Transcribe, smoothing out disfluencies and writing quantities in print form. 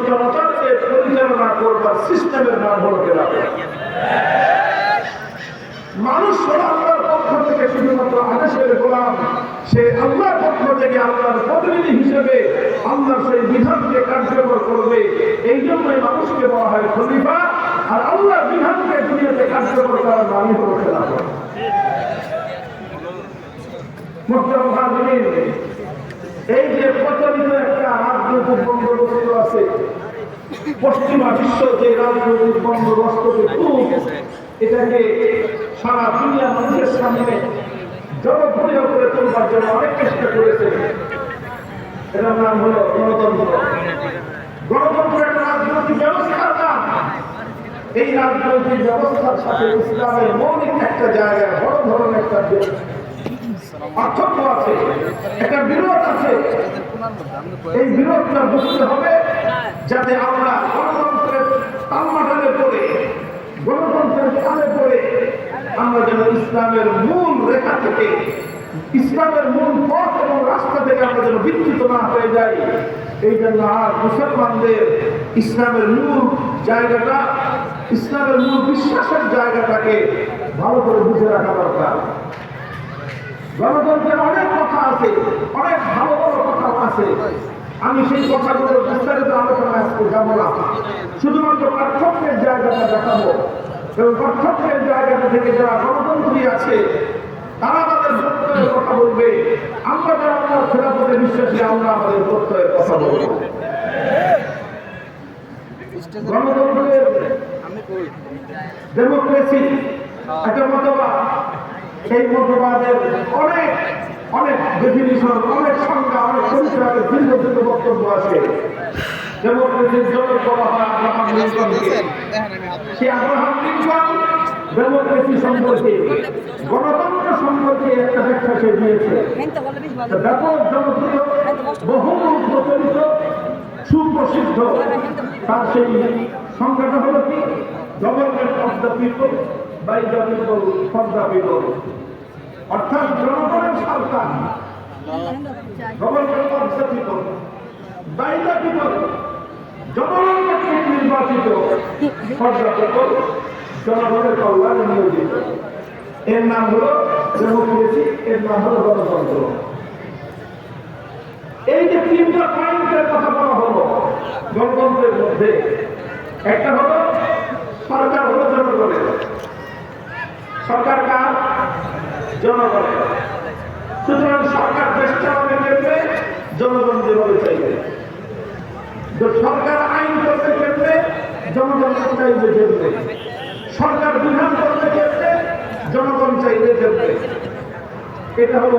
জনতাকে পরিচালনা করবার সিস্টেমের নাম হলো খেলাফত। মানুষ হলো আল্লাহর পক্ষ থেকে শুধুমাত্র আদেশের গোলাম, সে আল্লাহর পক্ষ থেকে আল্লাহর প্রতিনিধি হিসেবে আল্লাহর সেই বিধানকে কার্যকর করবে। এই জন্যই মানুষকে বলা হয় খলিফা, আর আল্লাহর বিধানকে দুনিয়াতে কার্যকর করার নামই হলো খেলাফত। এই যে প্রচলিত একটা রাজনৈতিক বন্দোবস্ত আছে, পশ্চিমা বিশ্ব যে রাজনৈতিক বন্দোবস্তকে এটাকে সারা দুনিয়া মানুষের সামনে জনপ্রিয় করে তোলবার জন্য অনেক চেষ্টা করেছে। এটার নাম হলো গণতন্ত্র। গণতন্ত্র একটা রাজনৈতিক ব্যবস্থার নাম। এই রাজনৈতিক ব্যবস্থার সাথে ইসলামের মৌলিক একটা জায়গায় বড় ধরনের একটা পার্থক্য আছে, একটা বিরোধ আছে। এই বিরোধটা বুঝতে হবে যাতে আমরা গণতন্ত্রের তালমাটালে পড়ে, গণতন্ত্রের কালে পড়ে আমরা যেন ইসলামের মূল রেখা থেকে, ইসলামের মূল পথ এবং রাস্তা থেকে আমরা যেন বিচ্যুত না হয়ে যাই। এই জন্য আর মুসলমানদের ইসলামের মূল জায়গাটা, ইসলামের মূল বিশ্বাসের জায়গাটাকে ভালো করে বুঝে রাখা দরকার। গণতন্ত্রের অনেক কথা আছে, অনেক ভালো ভালো কথা আছে। আমি সেই কথাগুলো বিস্তারিত আলোচনা আজকে যাবো না, শুধুমাত্র পার্থক্যের জায়গাটা দেখাবো। এবং পার্থক্যের জায়গাটা থেকে যারা গণতন্ত্রী আছে তারা তাদের প্রত্যয়ের কথা বলবে, আমরা যারা আমার খেলাফতে বিশ্বাসী আমরা আমাদের প্রত্যয়ের কথা বলবো। গণতন্ত্রের ডেমোক্রেসি একটা মতবাদ, সেই মতবাদের অনেক অনেক ডেফিনিশন, অনেক সংজ্ঞা, অনেক পরিচয়, ভিন্ন ভিন্ন বক্তব্য আছে। ডেমোক্রেসির জনক বলা হয় আব্রাহাম লিঙ্কনকে। সেই আব্রাহাম লিঙ্কন ডেমোক্রেসি সম্পর্কে, গণতন্ত্র সম্পর্কে একটা ব্যাখ্যা সে দিয়েছে, ব্যাপক জনপ্রিয়, বহুমুখ প্রচলিত, সুপ্রসিদ্ধ। তার সেই সংজ্ঞাটা হলো কি? Government of the people, by the people, for the people. অর্থাৎ জনগণের সরকার, government of the people, by the people, জনগণ কর্তৃক নির্বাচিত, ফর দ্য পিপল, জনগণের কল্যাণে নিয়োজিত। এর নাম হলো ডেমোক্রেসি, এর নাম হলো গণতন্ত্র। এই যে তিনটা পয়েন্টের কথা বলা হলো গণতন্ত্রের মধ্যে, একটা হলো সরকার হলো জনগণের। সরকার কার? জনগণের। সুতরাং সরকার দেশ চালাবে কেন্দ্রে, জনগণ যেভাবে চাইবে। সরকার আইন করতে কেন্দ্রে, জনগণ চাইবে কেন্দ্রে। সরকার বিধান করতে কেন্দ্রে, জনগণ চাইবে কেন্দ্রে। এটা হলো